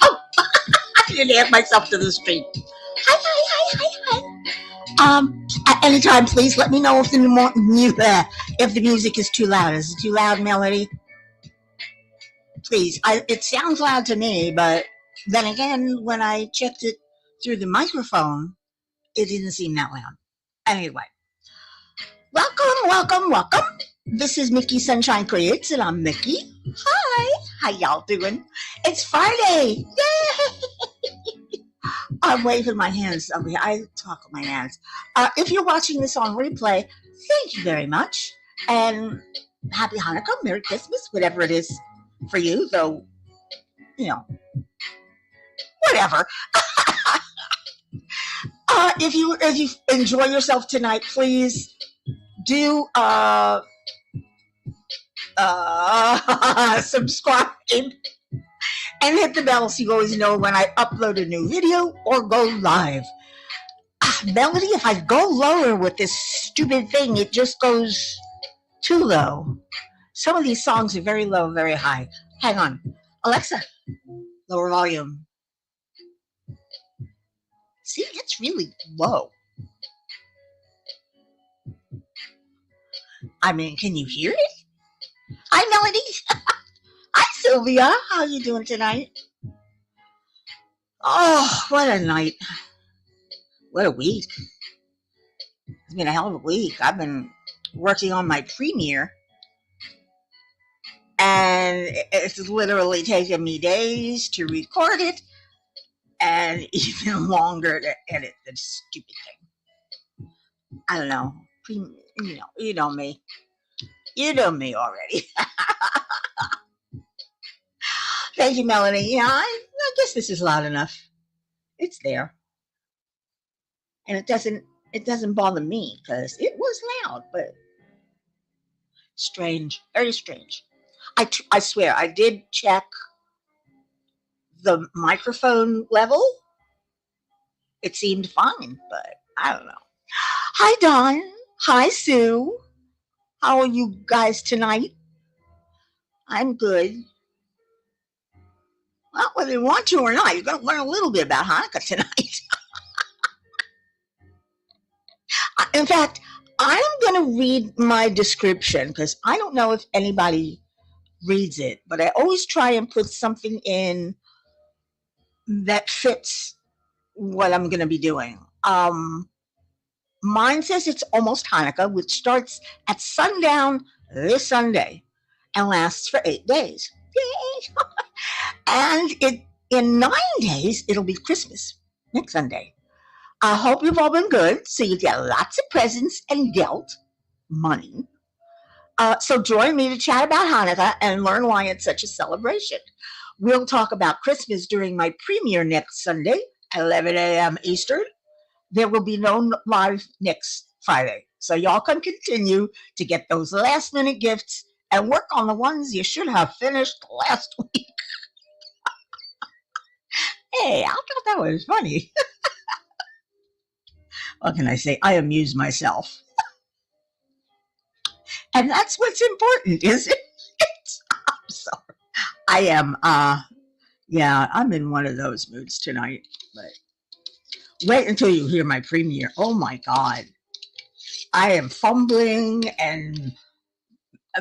Oh, I didn't add myself to the street. Hi, hi, hi, hi, hi. At any time, please let me know if if the music is too loud. Is it too loud, Melody? Please. It sounds loud to me, but then again, when I checked it through the microphone, it didn't seem that loud. Anyway, welcome, welcome, welcome. This is Mickey Sunshine Creates, and I'm Mickey. Hi, how y'all doing? It's Friday. Yay! I'm waving my hands over here. I talk with my hands. If you're watching this on replay, thank you very much. And happy Hanukkah, Merry Christmas, whatever it is for you, though, you know, whatever. If you enjoy yourself tonight, please do subscribe and hit the bell so you always know when I upload a new video or go live. Melody, if I go lower with this stupid thing, it just goes too low. Some of these songs are very low, very high. Hang on. Alexa, lower volume. See, it's really low. I mean, can you hear it? Hi, Melody. Hi, Sylvia. How are you doing tonight? Oh, what a night. What a week. It's been a hell of a week. I've been working on my premiere, and it's literally taken me days to record it and even longer to edit the stupid thing. I don't know. You know me. You know me already. Thank you, Melanie. Yeah, I guess this is loud enough. It's there. And it doesn't bother me because it was loud, but strange, very strange. I swear, I did check the microphone level. It seemed fine, but I don't know. Hi, Don. Hi, Sue. How are you guys tonight? I'm good. Well, whether you want to or not, you're going to learn a little bit about Hanukkah tonight. In fact, I'm going to read my description because I don't know if anybody reads it, but I always try and put something in that fits what I'm going to be doing. Mine says it's almost Hanukkah, which starts at sundown this Sunday and lasts for 8 days. Yay! And in 9 days, it'll be Christmas next Sunday. I hope you've all been good, so you get lots of presents and gelt, money. So join me to chat about Hanukkah and learn why it's such a celebration. We'll talk about Christmas during my premiere next Sunday, 11 a.m. Eastern. There will be no live next Friday. So y'all can continue to get those last minute gifts and work on the ones you should have finished last week. Hey, I thought that was funny. What can I say? I amuse myself. And that's what's important, isn't it? I'm sorry. I am, yeah, I'm in one of those moods tonight. But wait until you hear my premiere. Oh my God. I am fumbling and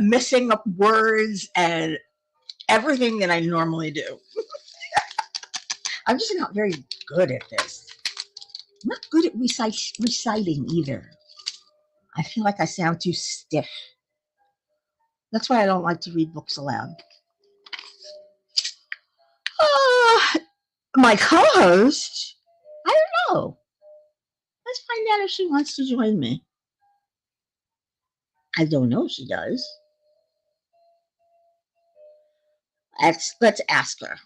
messing up words and everything that I normally do. I'm just not very good at this. I'm not good at reciting either. I feel like I sound too stiff. That's why I don't like to read books aloud. My co-host, I don't know. Let's find out if she wants to join me. I don't know if she does. Let's ask her.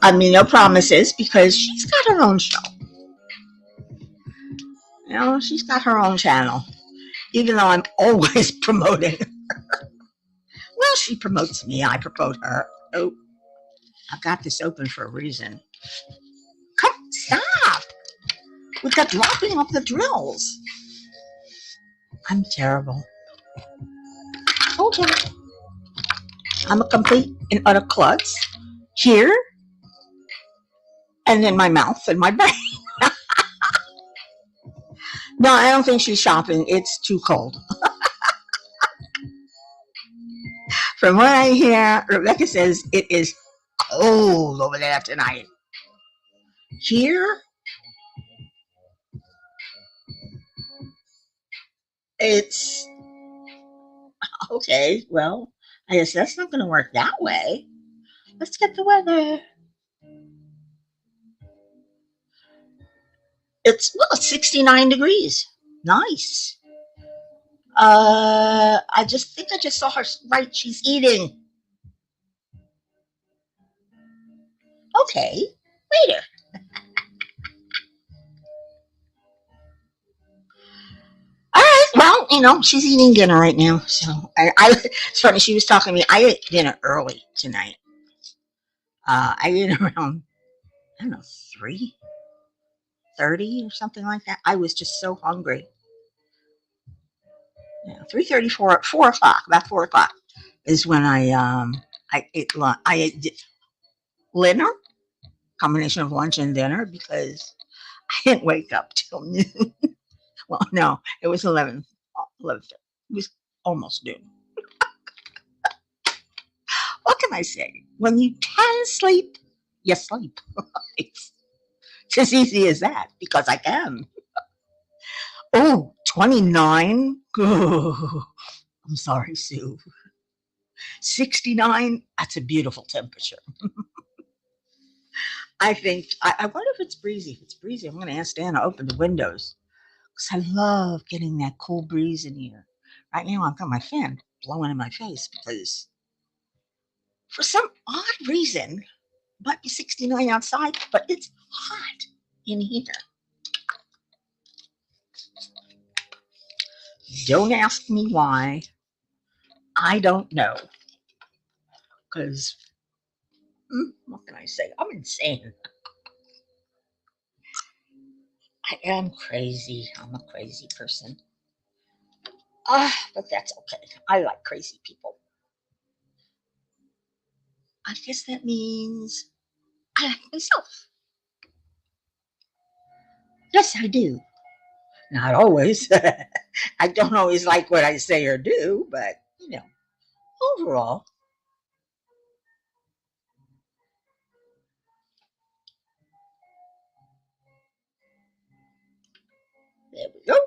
I mean, no promises because she's got her own show. You know, she's got her own channel, even though I'm always promoting her. Well, she promotes me. I promote her. Oh, I've got this open for a reason. Come, stop. We've got dropping off the drills. I'm terrible. Okay. I'm a complete and utter klutz here and in my mouth and my brain. No, I don't think she's shopping. It's too cold. From what I hear, Rebecca says it is cold over there tonight. Here, it's okay. Well, I guess that's not going to work that way. Let's get the weather. It's 69 degrees. Nice. I just think I just saw her right. She's eating. Okay, later. All right. Well, she's eating dinner right now. So it's funny. She was talking to me. I ate dinner early tonight. I ate around, I don't know, 3:30 or something like that. I was just so hungry. Yeah, 3:30, 4 o'clock. About 4 o'clock is when I ate lunch. I ate dinner, combination of lunch and dinner, because I didn't wake up till noon. Well, no, it was 11. It was almost noon. What can I say? When you can sleep, you sleep. It's as easy as that, because I can. Oh, 29. Oh, I'm sorry, Sue. 69. That's a beautiful temperature. I wonder if it's breezy. If it's breezy, I'm going to ask Dan to open the windows, because I love getting that cool breeze in here. Right now, I've got my fan blowing in my face because for some odd reason, it might be 69 outside, but it's hot in here. Don't ask me why. I don't know. Because, what can I say? I'm insane. I am crazy. I'm a crazy person. But that's okay. I like crazy people. I guess that means I like myself. Yes, I do. Not always. I don't always like what I say or do, but, overall, there we go.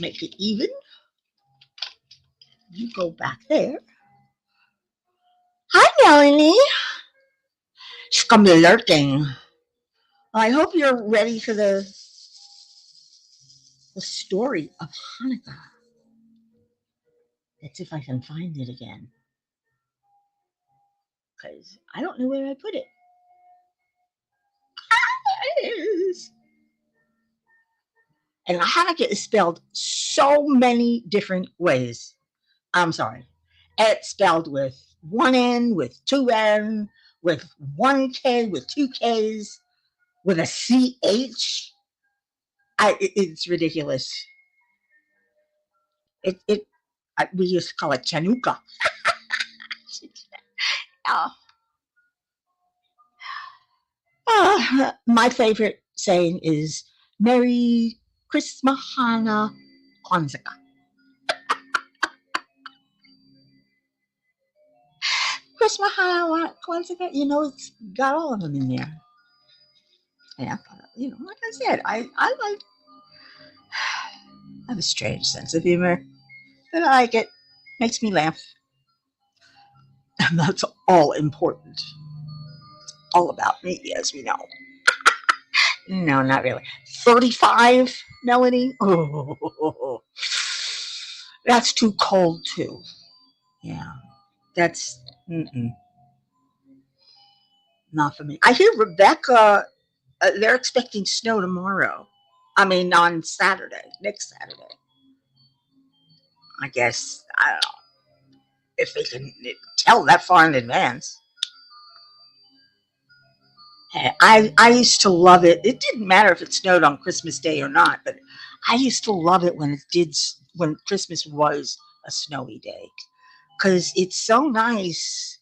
Make it even. You go back there. Hi, Melanie. She's going to be lurking. I hope you're ready for the story of Hanukkah. Let's see if I can find it again, because I don't know where I put it. There it is. And Hanukkah is spelled so many different ways. I'm sorry. It's spelled with one N, with two N, with one K, with two Ks, with a CH. It's ridiculous. We used to call it Chanukah. Oh, my favorite saying is Merry Christmas, Hana, Kwanzaa. Christmas, Hana, Kwanzaa. It's got all of them in there. Yeah, like I said, I have a strange sense of humor, but I like it. Makes me laugh. And that's all important. It's all about me, as we know. No, not really. 35, Melanie? Oh, that's too cold, too. Yeah, that's not for me. I hear Rebecca, they're expecting snow tomorrow. I mean, on Saturday, next Saturday. I guess, I don't know if they can tell that far in advance. Hey, I used to love it. It didn't matter if it snowed on Christmas Day or not, but I used to love it when it did when Christmas was a snowy day, because it's so nice.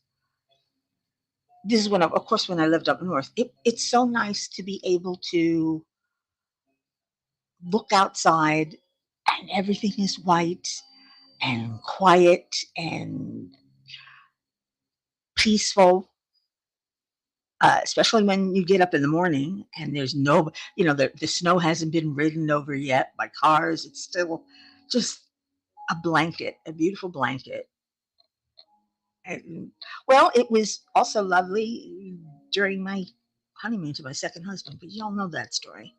This is when, of course, when I lived up north, it's so nice to be able to look outside and everything is white and quiet and peaceful, especially when you get up in the morning and there's no, the snow hasn't been ridden over yet by cars. It's still just a blanket, a beautiful blanket. And, well, it was also lovely during my honeymoon to my second husband, but you all know that story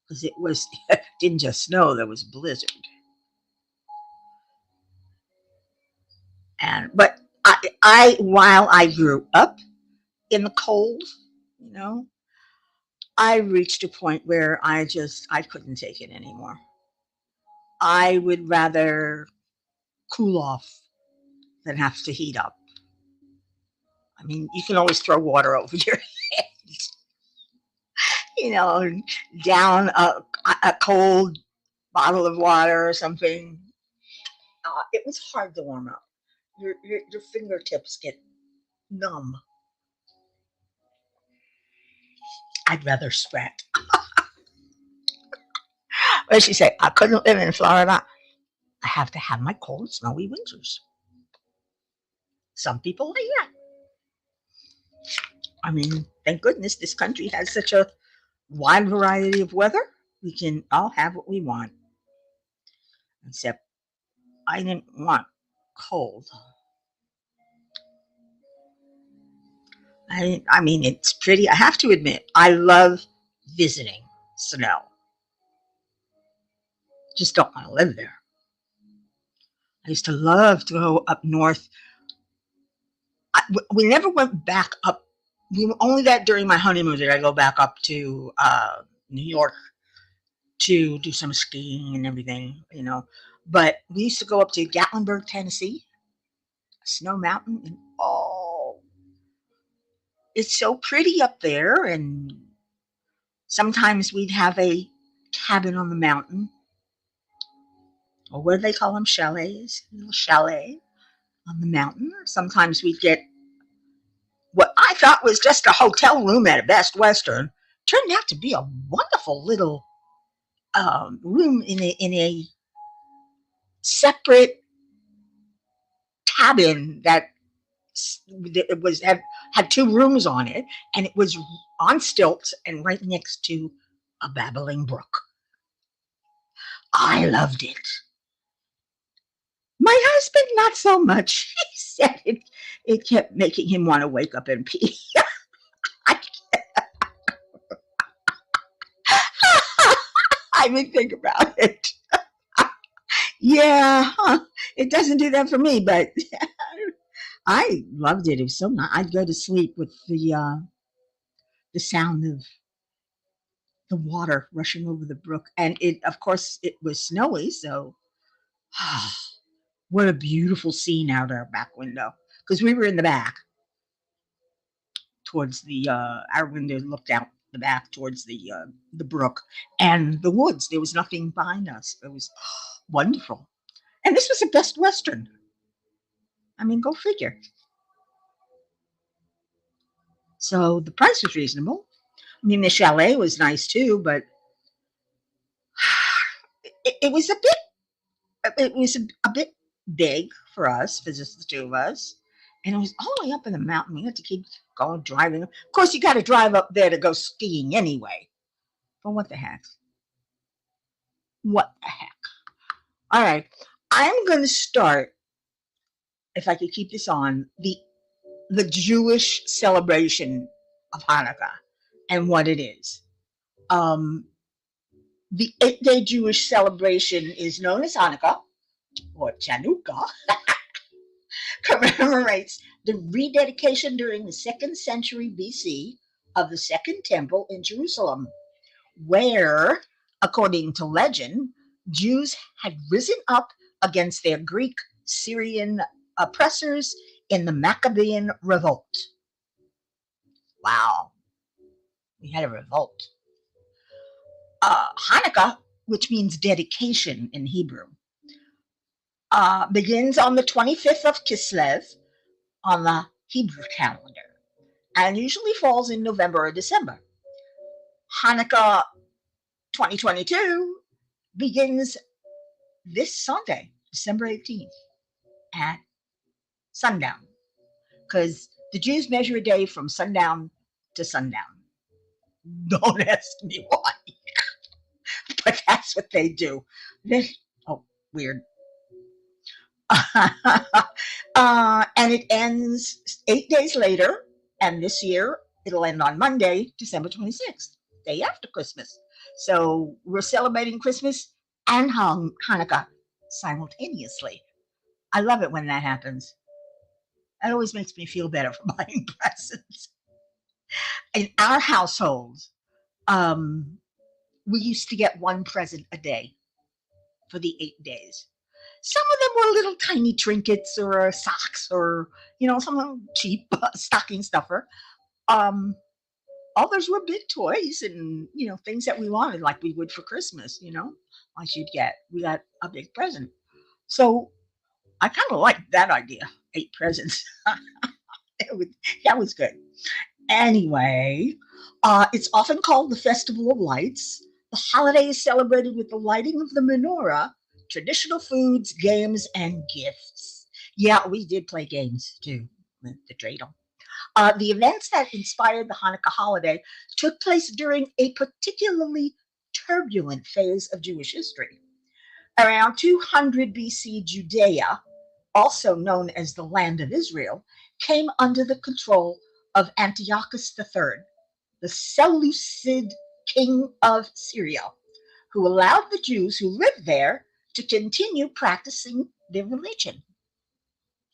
because it was didn't just snow; there was blizzard. And but I while I grew up in the cold, you know, I reached a point where I couldn't take it anymore. I would rather cool off than have to heat up. I mean, you can always throw water over your head, you know, down a cold bottle of water or something. It was hard to warm up. Your fingertips get numb. I'd rather sweat. What she say? I couldn't live in Florida. I have to have my cold, snowy winters. Some people like that. I mean, thank goodness this country has such a wide variety of weather. We can all have what we want. Except I didn't want cold. I mean, it's pretty. I have to admit, I love visiting snow. Just don't want to live there. I used to love to go up north. We never went back up. We were only that during my honeymoon did I go back up to New York to do some skiing and everything, you know. But we used to go up to Gatlinburg, Tennessee, Snow Mountain, and oh, it's so pretty up there. And sometimes we'd have a cabin on the mountain, or what do they call them? Chalets, a little chalet on the mountain. Sometimes we'd get what I thought was just a hotel room at a Best Western. Turned out to be a wonderful little room in a separate cabin that it was had two rooms on it, and it was on stilts and right next to a babbling brook. I loved it. My husband, not so much. He said it kept making him want to wake up and pee. I, I would think about it. Yeah, huh. It doesn't do that for me, but I loved it. It was so nice. I'd go to sleep with the sound of the water rushing over the brook, and of course, it was snowy, so what a beautiful scene out our back window. Because we were in the back, towards our window looked out the back towards the brook and the woods. There was nothing behind us. It was wonderful, and this was a Best Western. I mean, go figure. So the price was reasonable. I mean, the chalet was nice too, but it was a bit big for us, for just the two of us. And it was all the way up in the mountain. We had to keep going driving. Of course, you got to drive up there to go skiing anyway. But what the heck? What the heck? All right. I'm going to start, if I could keep this on, the Jewish celebration of Hanukkah and what it is. Um, the 8-day Jewish celebration is known as Hanukkah or Chanukah, commemorates the rededication during the 2nd century BC of the Second Temple in Jerusalem, where, according to legend, Jews had risen up against their Greek Syrian oppressors in the Maccabean revolt. Wow, we had a revolt. Hanukkah, which means dedication in Hebrew, begins on the 25th of Kislev on the Hebrew calendar and usually falls in November or December. Hanukkah 2022 begins this Sunday, December 18th, at sundown, because the Jews measure a day from sundown to sundown. Don't ask me why, but that's what they do. Oh, weird. And it ends 8 days later, and this year it'll end on Monday, December 26th, day after Christmas. So we're celebrating Christmas and Hanukkah simultaneously. I love it when that happens. That always makes me feel better for buying presents. In our household, we used to get one present a day for the 8 days. Some of them were little tiny trinkets or socks or, some cheap stocking stuffer. Others were big toys and, things that we wanted, like we would for Christmas, like we got a big present. So I kind of liked that idea, 8 presents. That was good. Anyway, it's often called the Festival of Lights. The holiday is celebrated with the lighting of the menorah, traditional foods, games, and gifts. Yeah, we did play games too, with the dreidel. The events that inspired the Hanukkah holiday took place during a particularly turbulent phase of Jewish history. Around 200 BC, Judea, also known as the Land of Israel, came under the control of Antiochus III, the Seleucid king of Syria, who allowed the Jews who lived there to continue practicing their religion.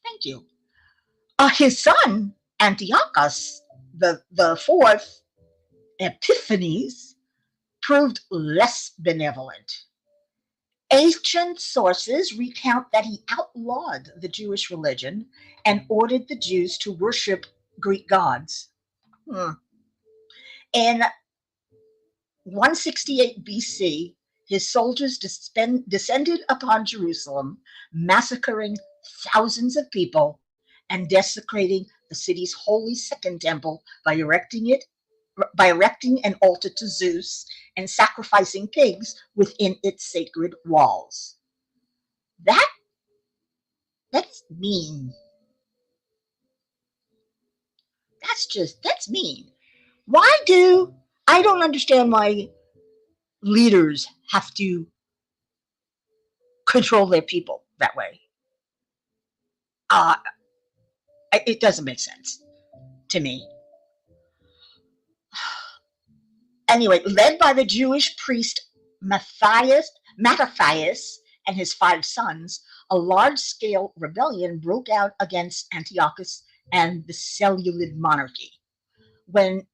Thank you. His son, Antiochus the fourth, Epiphanes, proved less benevolent. Ancient sources recount that he outlawed the Jewish religion and ordered the Jews to worship Greek gods. In 168 BC, his soldiers descended upon Jerusalem, massacring thousands of people and desecrating the city's holy second temple by erecting an altar to Zeus and sacrificing pigs within its sacred walls. That's mean. That's mean. I don't understand why leaders have to control their people that way. It doesn't make sense to me. Anyway, led by the Jewish priest Mattathias and his 5 sons, a large-scale rebellion broke out against Antiochus and the Seleucid monarchy. When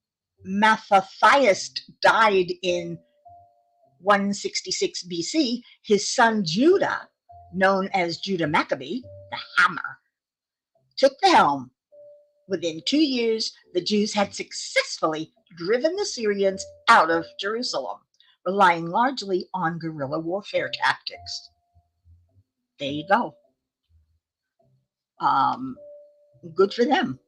Mattathias died in 166 BC, his son Judah, known as Judah Maccabee, the Hammer, took the helm. Within 2 years, the Jews had successfully driven the Syrians out of Jerusalem, relying largely on guerrilla warfare tactics. There you go. Good for them.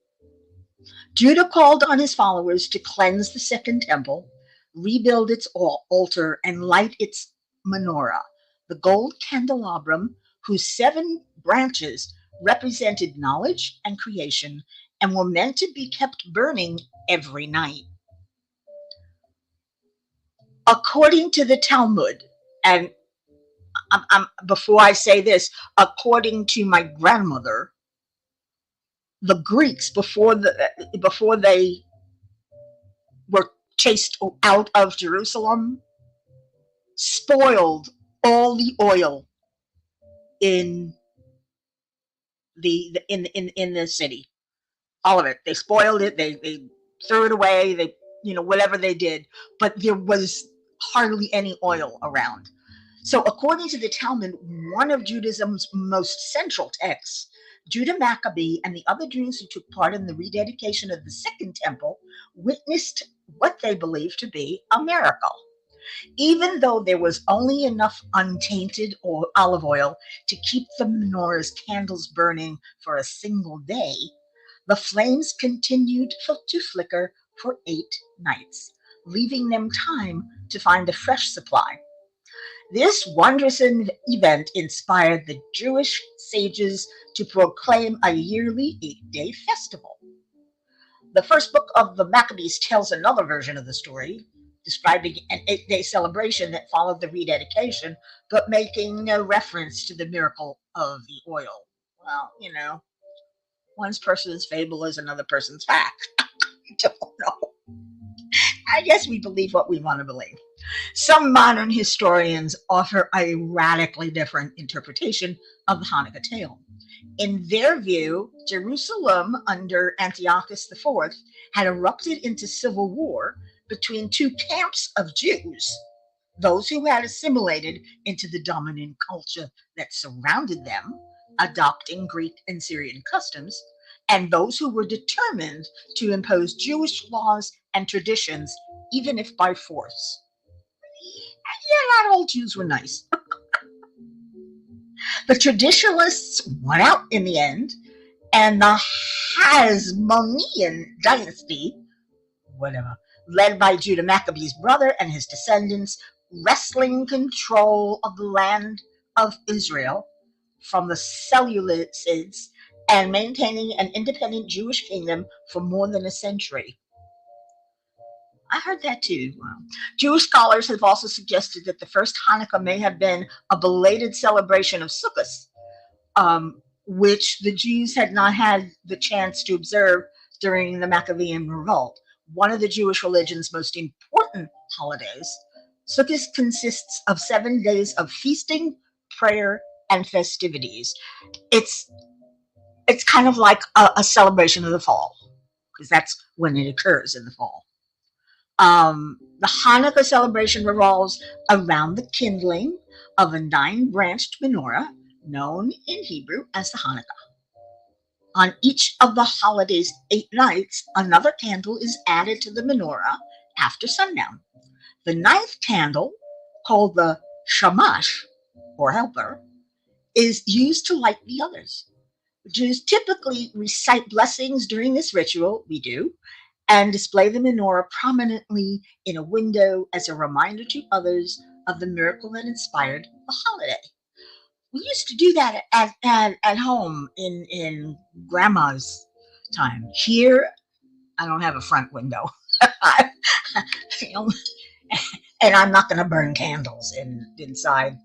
Judah called on his followers to cleanse the second temple, rebuild its altar, and light its menorah, the gold candelabrum whose 7 branches represented knowledge and creation and were meant to be kept burning every night. According to the Talmud, and before I say this, according to my grandmother, the Greeks, before they were chased out of Jerusalem, spoiled all the oil in the city. All of it. They spoiled it. They threw it away. They, whatever they did, but there was hardly any oil around. So according to the Talmud, one of Judaism's most central texts, Judah Maccabee and the other Jews who took part in the rededication of the second temple witnessed what they believed to be a miracle. Even though there was only enough untainted or olive oil to keep the menorah's candles burning for a single day, the flames continued to flicker for 8 nights, leaving them time to find a fresh supply. This wondrous event inspired the Jewish sages to proclaim a yearly 8-day festival. The first book of the Maccabees tells another version of the story, describing an 8-day celebration that followed the rededication, but making no reference to the miracle of the oil. Well, one person's fable is another person's fact. I don't know. I guess we believe what we want to believe. Some modern historians offer a radically different interpretation of the Hanukkah tale. In their view, Jerusalem under Antiochus IV had erupted into civil war between two camps of Jews, those who had assimilated into the dominant culture that surrounded them, adopting Greek and Syrian customs, and those who were determined to impose Jewish laws and traditions, even if by force. Yeah, not all Jews were nice. The traditionalists won out in the end, and the Hasmonean dynasty, led by Judah Maccabee's brother and his descendants, wresting control of the land of Israel from the Seleucids and maintaining an independent Jewish kingdom for more than a century. I heard that too. Wow. Jewish scholars have also suggested that the first Hanukkah may have been a belated celebration of Sukkot, which the Jews had not had the chance to observe during the Maccabean revolt, one of the Jewish religion's most important holidays. Sukkot consists of 7 days of feasting, prayer, and festivities. It's kind of like a celebration of the fall, because that's when it occurs in the fall. The Hanukkah celebration revolves around the kindling of a 9-branched menorah, known in Hebrew as the Hanukkah. On each of the holiday's 8 nights, another candle is added to the menorah after sundown. The 9th candle, called the shamash, or helper, is used to light the others. Jews typically recite blessings during this ritual, we do, and display the menorah prominently in a window as a reminder to others of the miracle that inspired the holiday. We used to do that at home in grandma's time. Here, I don't have a front window. And I'm not going to burn candles inside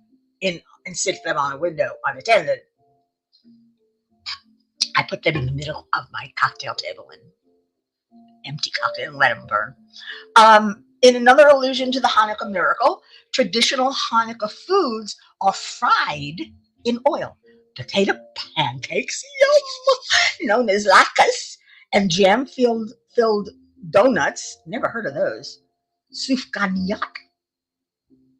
and sit them on a window unattended. I put them in the middle of my cocktail table and empty cocktail and let them burn. In another allusion to the Hanukkah miracle, traditional Hanukkah foods are fried in oil. Potato pancakes, yum, known as latkes, and jam-filled donuts, never heard of those, sufganiyat,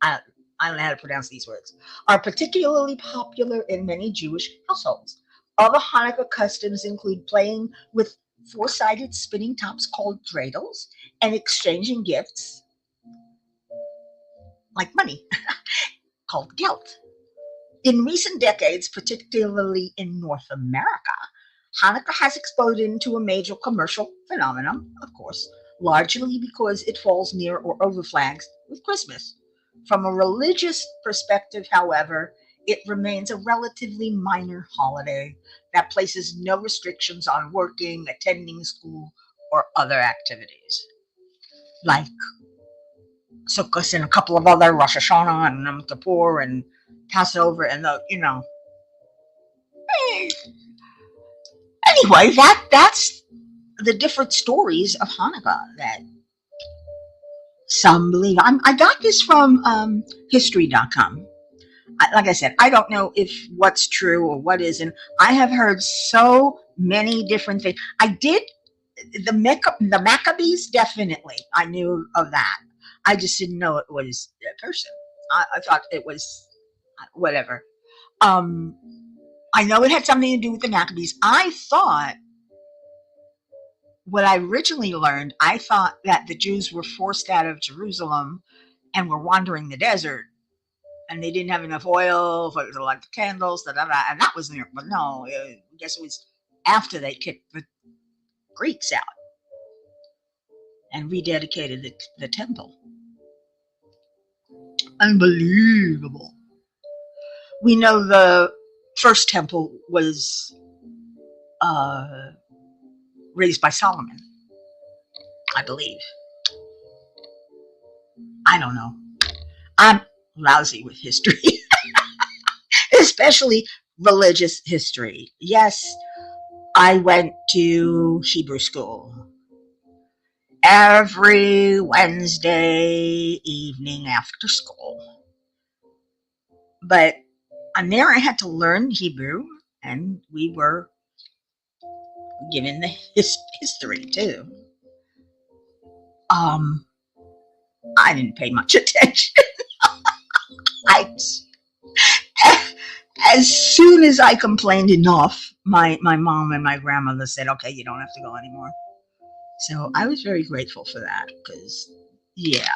I don't know how to pronounce these words, are particularly popular in many Jewish households. Other Hanukkah customs include playing with 4-sided spinning tops called dreidels and exchanging gifts, like money, called gelt. In recent decades, particularly in North America, Hanukkah has exploded into a major commercial phenomenon, of course, largely because it falls near or overflags with Christmas. From a religious perspective, however, it remains a relatively minor holiday that places no restrictions on working, attending school, or other activities, like Sukkot and a couple of other Rosh Hashanah and Yom Kippur and Passover and Anyway, that's the different stories of Hanukkah that some believe. I got this from history.com. Like I said, I don't know if what's true or what isn't. I have heard so many different things. I did the Maccabees, definitely. I knew of that. I just didn't know it was a person. I thought it was whatever. I know it had something to do with the Maccabees. What I originally learned, I thought that the Jews were forced out of Jerusalem and were wandering the desert, and they didn't have enough oil for to light the candles, and that was near. But no, I guess it was after they kicked the Greeks out and rededicated the temple. Unbelievable. We know the first temple was raised by Solomon, I believe. I don't know. I'm lousy with history, especially religious history. Yes, I went to Hebrew school every Wednesday evening after school. But there I had to learn Hebrew, and we were given the history too. I didn't pay much attention. As soon as I complained enough, my mom and my grandmother said, "Okay, you don't have to go anymore." So I was very grateful for that, because, yeah,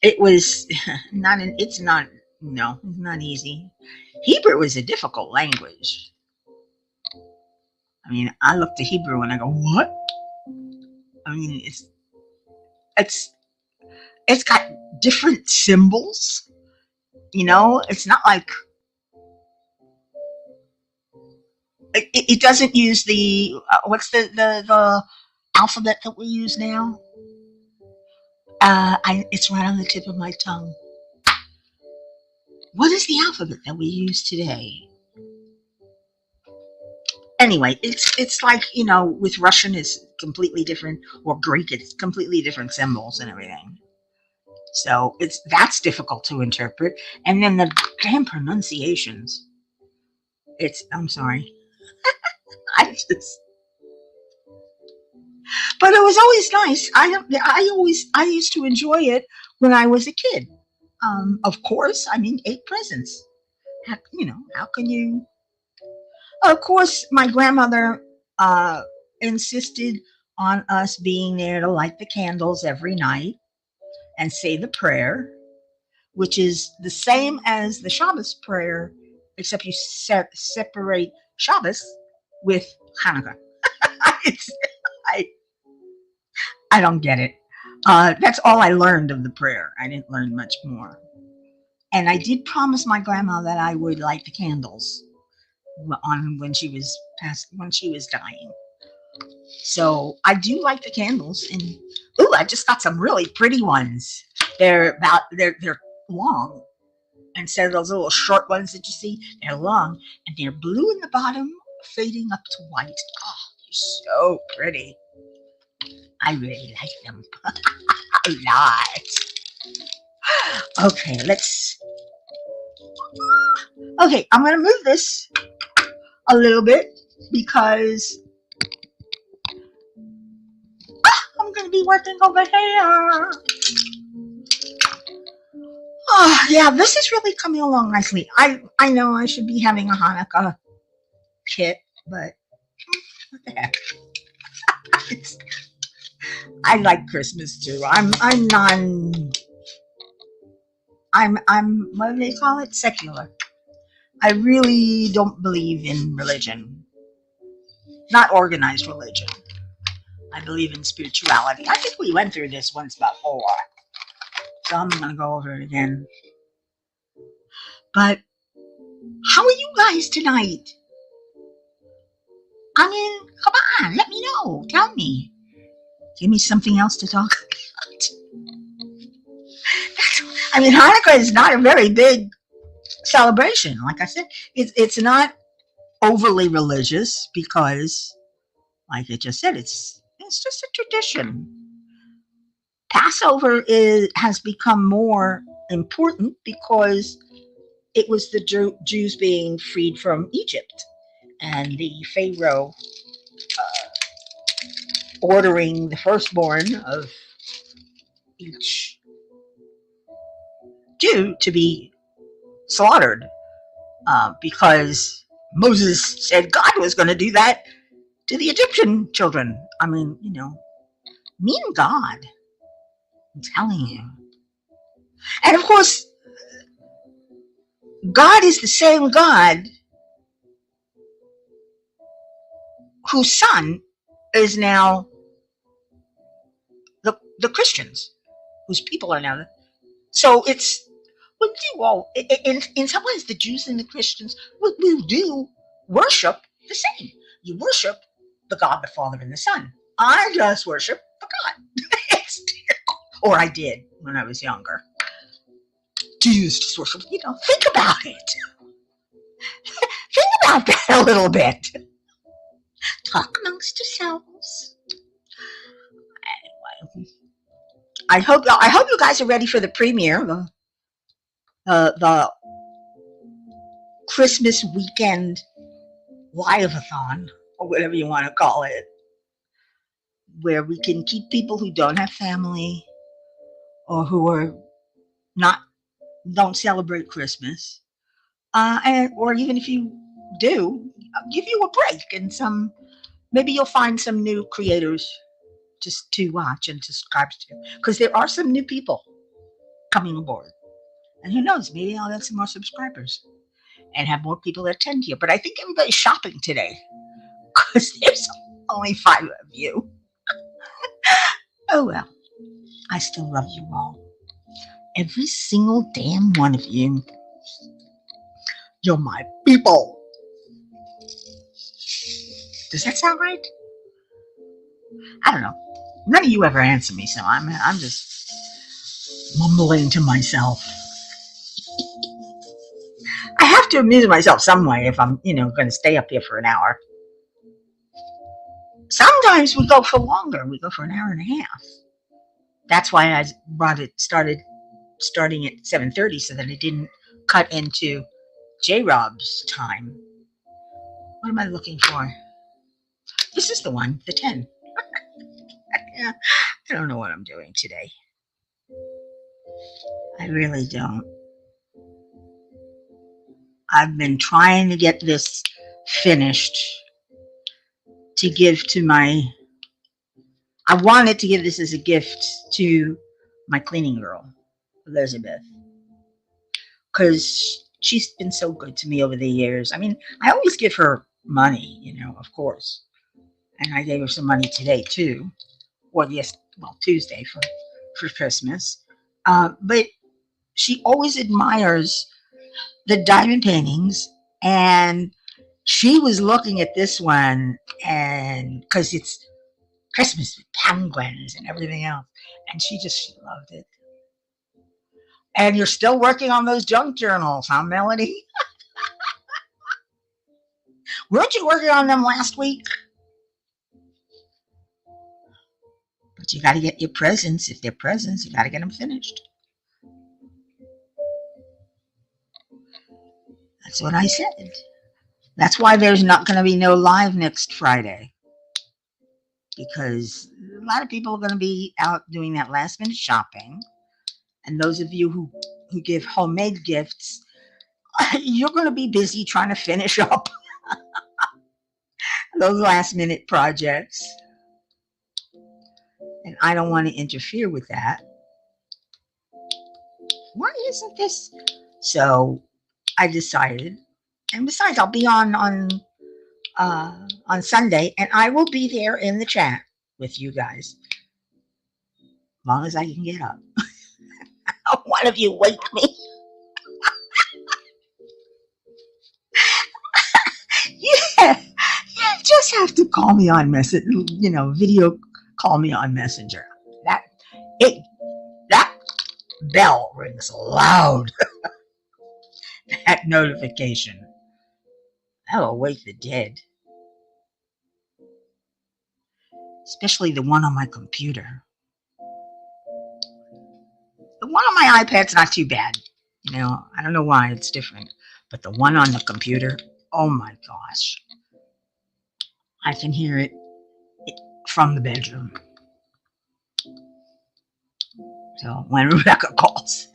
it was it's not easy. Hebrew is a difficult language. I mean, I look to Hebrew and I go, what? I mean, it's got different symbols. It's not like it doesn't use the what's the alphabet that we use now. It's right on the tip of my tongue. What is the alphabet that we use today? Anyway, it's like, with Russian it's completely different, or Greek it's completely different symbols and everything. So that's difficult to interpret. And then the damn pronunciations. I'm sorry. But it was always nice. I used to enjoy it when I was a kid. Of course, 8 presents. How can you? Of course, my grandmother insisted on us being there to light the candles every night and say the prayer, which is the same as the Shabbos prayer, except you separate Shabbos with Hanukkah. I don't get it. That's all I learned of the prayer. I didn't learn much more. And I did promise my grandma that I would light the candles when she was dying. So I do like the candles, and I just got some really pretty ones. They're long. Instead of those little short ones that you see, they're long, and they're blue in the bottom, fading up to white. Oh, they're so pretty. I really like them a lot. Okay, I'm going to move this a little bit because I'm going to be working over here. Oh, yeah, this is really coming along nicely. I know I should be having a Hanukkah kit, but what the heck? I like Christmas too. I'm what do they call it? Secular. I really don't believe in religion. Not organized religion. I believe in spirituality. I think we went through this once before, so I'm going to go over it again. But how are you guys tonight? Come on, let me know. Tell me. Give me something else to talk about. Hanukkah is not a very big celebration. Like I said, it's not overly religious because, like I just said, it's just a tradition. Passover has become more important because it was the Jews being freed from Egypt, and the Pharaoh ordering the firstborn of each Jew to be slaughtered because Moses said God was going to do that to the Egyptian children. Mean God. I'm telling you. And of course, God is the same God whose son is now the Christians, whose people are now. So it's, we do all, in some ways, the Jews and the Christians, we do worship the same. You worship the God, the Father, and the Son. I just worship the God. Or I did when I was younger. Do you just worship? Think about it. Think about that a little bit. Talk amongst yourselves. Anyway, I hope you guys are ready for the premiere, the Christmas weekend live-a-thon, or whatever you want to call it, where we can keep people who don't have family or who are don't celebrate Christmas, or even if you do, give you a break and maybe you'll find some new creators just to watch and subscribe to, because there are some new people coming aboard, and who knows, maybe I'll get some more subscribers and have more people attend here. But I think everybody's shopping today because there's only 5 of you. Oh well, I still love you all. Every single damn one of you. You're my people. Does that sound right? I don't know. None of you ever answer me, so I'm just mumbling to myself. I have to amuse myself some way if I'm, going to stay up here for an hour. Sometimes we go for longer. We go for an hour and a half. That's why I starting at 7:30 so that it didn't cut into J-Rob's time. What am I looking for? This is the one, the 10. I don't know what I'm doing today. I really don't. I've been trying to get this finished to give to I wanted to give this as a gift to my cleaning girl, Elizabeth, because she's been so good to me over the years. I mean, I always give her money, of course. And I gave her some money today, too. Tuesday for Christmas. But she always admires the diamond paintings, and she was looking at this one, and because it's Christmas with penguins and everything else, and she loved it. And you're still working on those junk journals, huh, Melody? Weren't you working on them last week? But you got to get your presents. If they're presents, you got to get them finished. That's what I said. That's why there's not going to be no live next Friday, because a lot of people are going to be out doing that last minute shopping. And those of you who give homemade gifts, you're going to be busy trying to finish up those last minute projects. And I don't want to interfere with that. Why isn't this? So I decided, and besides, I'll be on Sunday, and I will be there in the chat with you guys, as long as I can get up. One of you wake me. Yeah, you just have to call me on message, video call me on Messenger. That bell rings loud. That notification. That'll wake the dead. Especially the one on my computer. The one on my iPad's not too bad. I don't know why it's different. But the one on the computer, oh my gosh. I can hear it from the bedroom. So when Rebecca calls.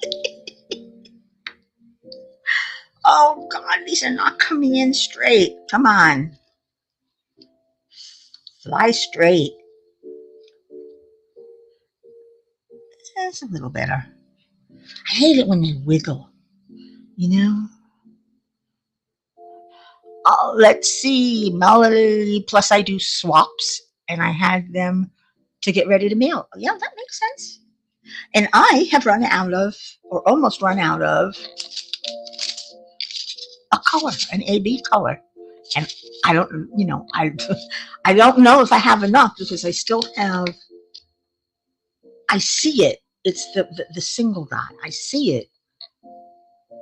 Oh God, these are not coming in straight. Come on. Fly straight. It's a little better. I hate it when they wiggle, you know? Oh, let's see. Melody, plus I do swaps, and I had them to get ready to mail. Yeah, that makes sense. And I have run out of, or almost run out of, a color, an AB color. And I don't, I don't know if I have enough because I still have, I see it. It's the single dot. I see it.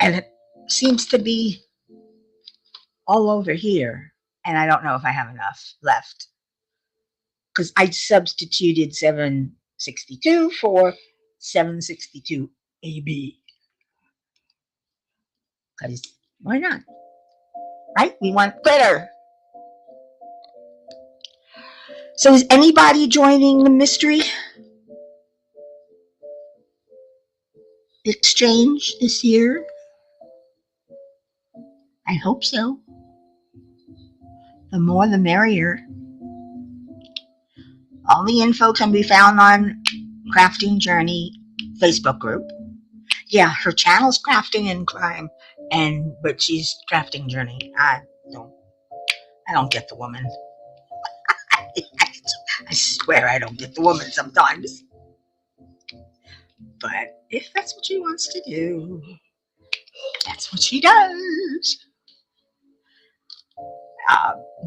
And it seems to be all over here. And I don't know if I have enough left. Because I substituted 762 for 762 AB. Because why not? Right? We want glitter. So is anybody joining the mystery exchange this year? I hope so. The more the merrier. All the info can be found on Crafting Journey Facebook group. Yeah, her channel's Crafting and Crime, but she's Crafting Journey. I don't get the woman. I swear I don't get the woman sometimes. But if that's what she wants to do, that's what she does.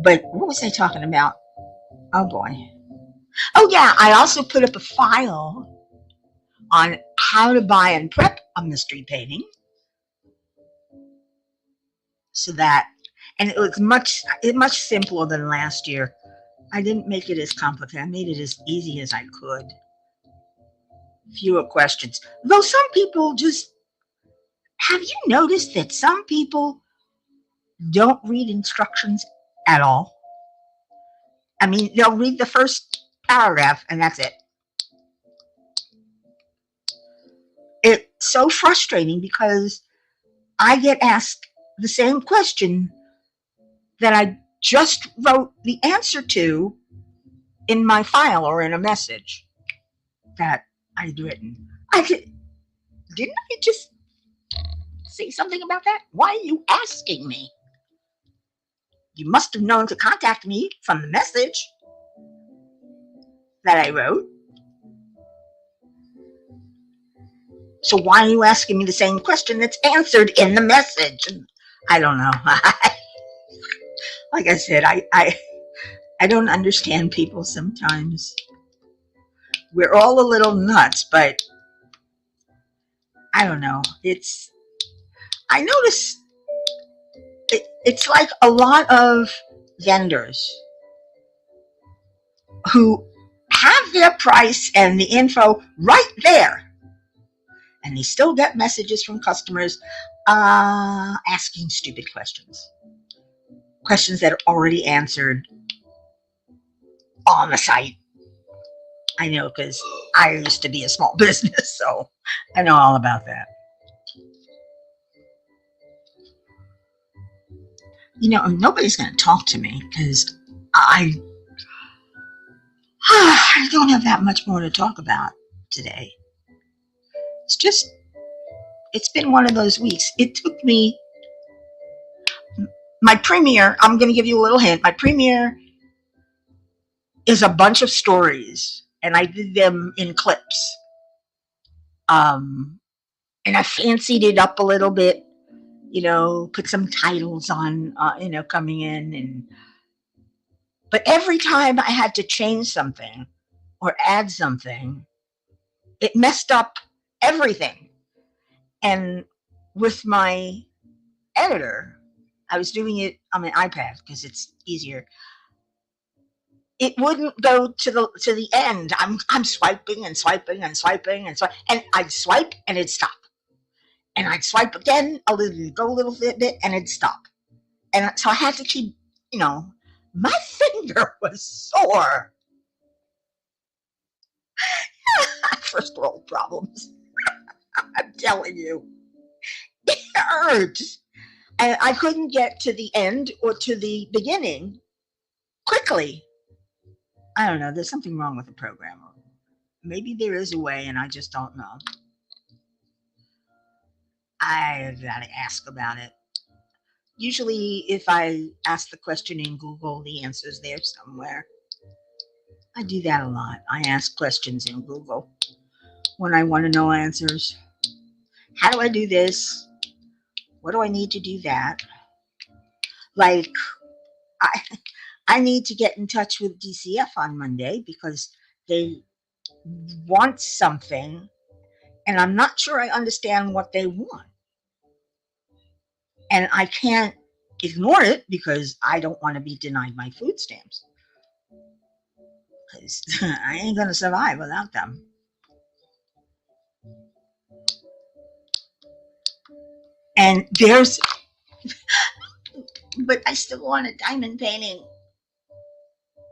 But what was I talking about? Oh boy. Oh yeah, I also put up a file on how to buy and prep a mystery painting. So that, and it was much simpler than last year. I didn't make it as complicated. I made it as easy as I could. Fewer questions. Though some people just, have you noticed that some people don't read instructions at all? I mean, they'll read the first paragraph and that's it. It's so frustrating because I get asked the same question that I just wrote the answer to in my file or in a message that I'd written. Didn't I just say something about that? Why are you asking me? You must have known to contact me from the message that I wrote. So why are you asking me the same question that's answered in the message? I don't know. Like I said, I don't understand people sometimes. We're all a little nuts, but I don't know. I notice it's like a lot of vendors who have their price and the info right there, and they still get messages from customers asking stupid questions that are already answered on the site. I know because I used to be a small business, so I know all about that. Nobody's going to talk to me because I don't have that much more to talk about today. It's been one of those weeks. It took me, my premiere, I'm going to give you a little hint. My premiere is a bunch of stories, and I did them in clips. And I fancied it up a little bit, put some titles on, coming in. But every time I had to change something or add something, it messed up everything. And with my editor, I was doing it on my iPad because it's easier. It wouldn't go to the end. I'm swiping and swiping and swiping and I'd swipe and it'd stop. And I'd swipe again, go a little bit, and it'd stop. And so I had to keep, my finger was sore. First world problems. I'm telling you. It hurts. And I couldn't get to the end or to the beginning quickly. I don't know. There's something wrong with the program. Maybe there is a way and I just don't know. I gotta ask about it. Usually, if I ask the question in Google, the answer's there somewhere. I do that a lot. I ask questions in Google when I want to know answers. How do I do this? What do I need to do that? Like, I, I need to get in touch with DCF on Monday because they want something and I'm not sure I understand what they want. And I can't ignore it because I don't want to be denied my food stamps. Because I ain't going to survive without them. And there's, but I still want a diamond painting.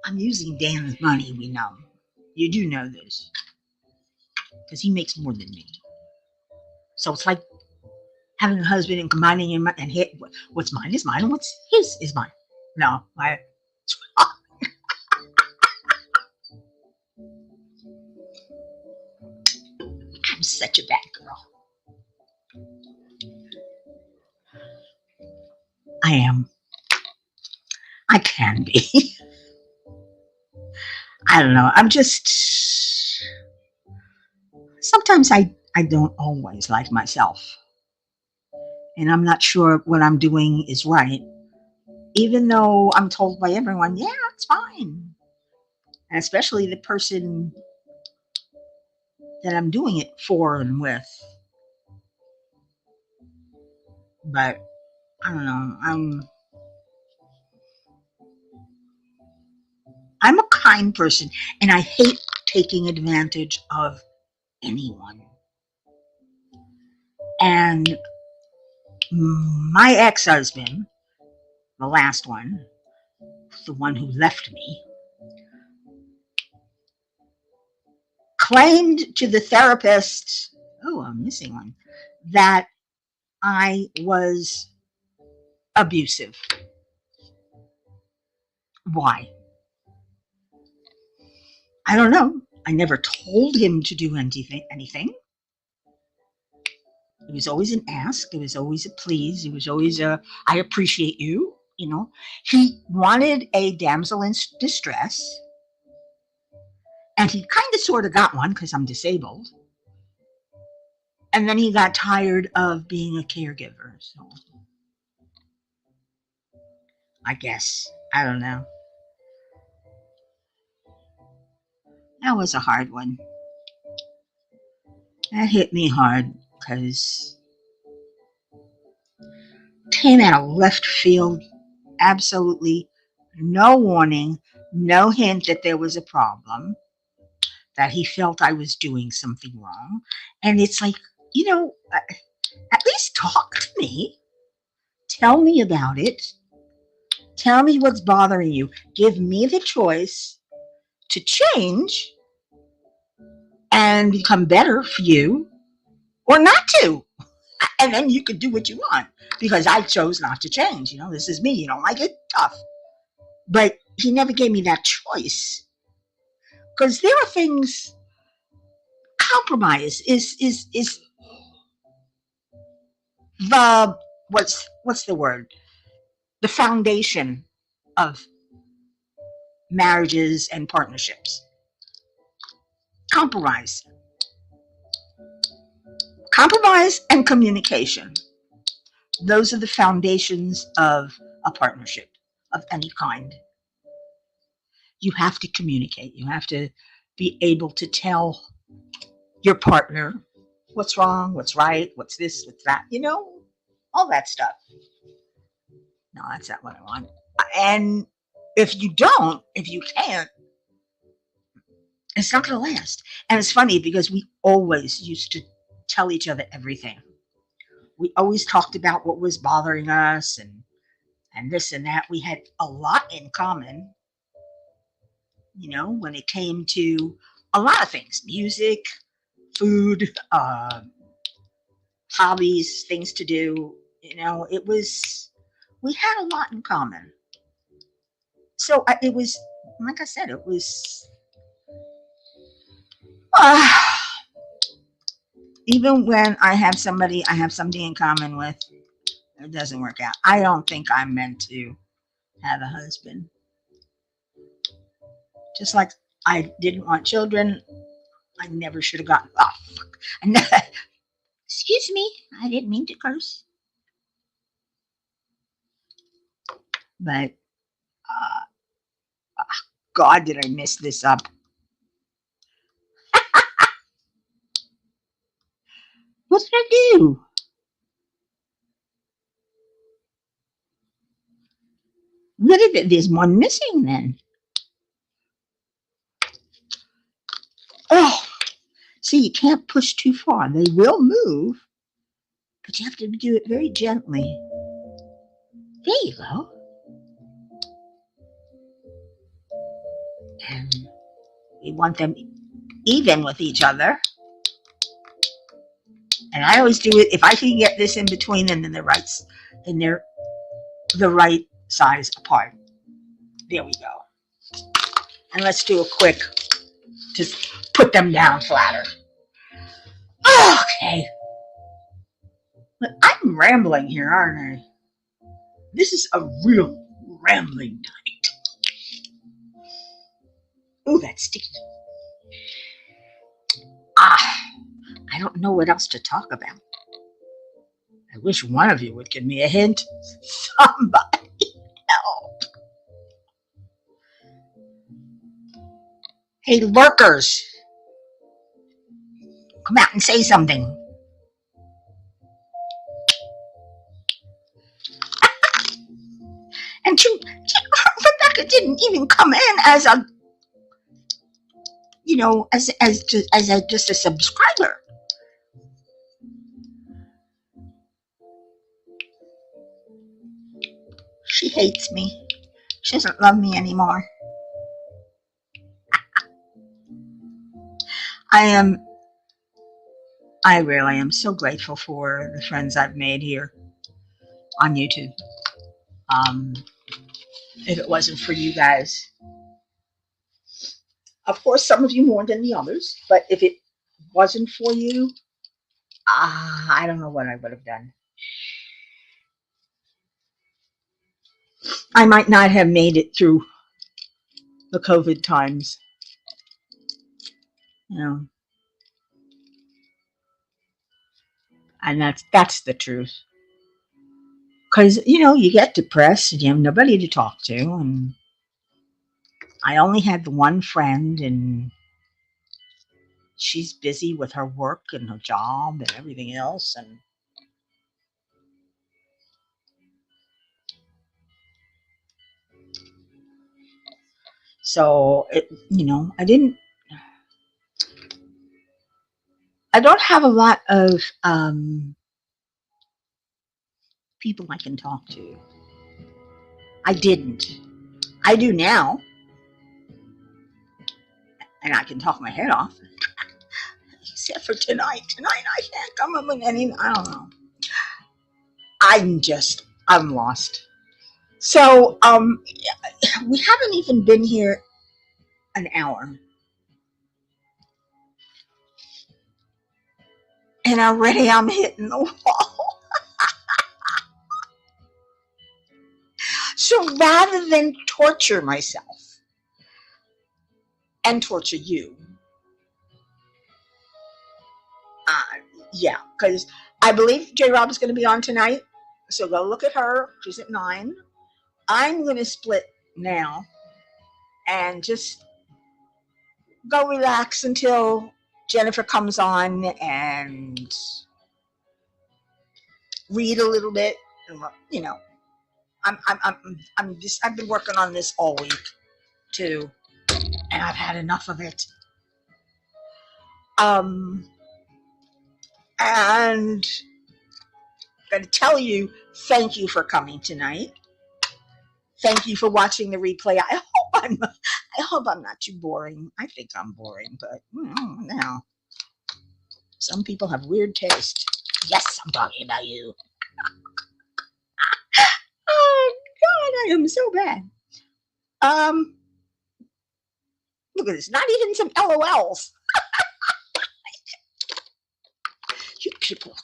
I'm using Dan's money, we know. You do know this. Because he makes more than me. So it's like having a husband and combining him and hit what's mine is mine and what's his is mine. No, I'm such a bad girl. I am. I can be. I don't know. I'm just sometimes I don't always like myself. And I'm not sure what I'm doing is right. Even though I'm told by everyone, yeah, it's fine. And especially the person that I'm doing it for and with. But I don't know. I'm a kind person and I hate taking advantage of anyone. And my ex-husband, the last one, the one who left me, claimed to the therapist, oh, I'm missing one, that I was abusive. Why? I don't know. I never told him to do anything. It was always an ask. It was always a please. It was always a, I appreciate you. You know, he wanted a damsel in distress, and he kind of sort of got one because I'm disabled. And then he got tired of being a caregiver. So I guess I don't know. That was a hard one. That hit me hard because came out of left field. Absolutely no warning, no hint that there was a problem, that he felt I was doing something wrong. And it's like, you know, at least talk to me. Tell me about it. Tell me what's bothering you. Give me the choice to change and become better for you or not to. And then you could do what you want because I chose not to change. You know, this is me. You don't like it? Tough. But he never gave me that choice because there are things. Compromise is the what's the word? The foundation of marriages and partnerships. Compromise, compromise, and communication. Those are the foundations of a partnership of any kind. You have to communicate. You have to be able to tell your partner what's wrong, what's right, what's this, what's that, you know, all that stuff. No, that's not what I want. And if you don't, if you can't, it's not going to last. And it's funny because we always used to tell each other everything. We always talked about what was bothering us and this and that. We had a lot in common, you know, when it came to a lot of things music, food, hobbies, things to do. You know, it was, we had a lot in common. So it was, like I said, it was Uh, even when I have something in common with, it doesn't work out. I don't think I'm meant to have a husband. Just like I didn't want children, I never should have gotten. Oh, fuck. Excuse me, I didn't mean to curse. But God, did I mess this up? What did I do? There's one missing then. Oh, see, you can't push too far. They will move, but you have to do it very gently. There you go. And we want them even with each other. And I always do it if I can get this in between them, then they're the right size apart. There we go. And let's do a quick, just put them down flatter. Okay. But I'm rambling here, aren't I? This is a real rambling night. Ooh, that's sticky. I don't know what else to talk about. I wish one of you would give me a hint. Somebody help. Hey, lurkers. Come out and say something. And Rebecca didn't even come in as a, as just a subscriber. She hates me. She doesn't love me anymore. I really am so grateful for the friends I've made here on YouTube. If it wasn't for you guys, of course, some of you more than the others, but if it wasn't for you, I don't know what I would have done. I might not have made it through the COVID times. And that's the truth. Because, you get depressed and you have nobody to talk to. And I only had the one friend, and she's busy with her work and her job and everything else. And so, I don't have a lot of people I can talk to. I didn't. I do now. And I can talk my head off. Except for tonight. Tonight I can't come up with any, I don't know. I'm lost. So, we haven't even been here an hour. And already I'm hitting the wall. So rather than torture myself and torture you, because I believe J. Rob is going to be on tonight. So go look at her. She's at 9. I'm going to split now and just go relax until Jennifer comes on and read a little bit. I've been working on this all week too, and I've had enough of it. And I'm going to tell you, thank you for coming tonight. Thank you for watching the replay. I hope I'm not too boring. I think I'm boring, but now some people have weird taste. Yes, I'm talking about you. Oh God, I am so bad. Look at this. Not even some LOLs. people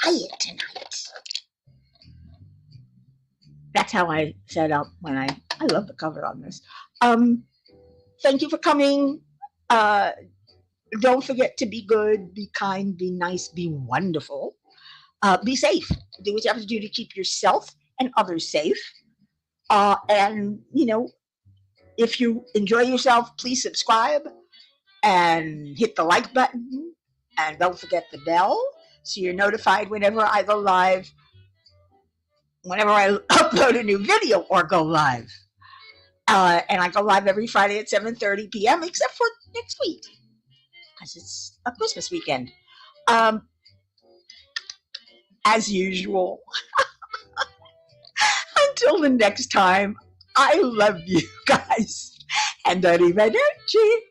quiet tonight. That's how I set up when I love the cover on this. Thank you for coming. Don't forget to be good, be kind, be nice, be wonderful. Be safe. Do what you have to do to keep yourself and others safe. And, if you enjoy yourself, please subscribe and hit the like button. And don't forget the bell so you're notified whenever I go live, whenever I upload a new video or go live. And I go live every Friday at 7:30 p.m. except for next week because it's a Christmas weekend. As usual, until the next time, I love you guys. And arrivederci.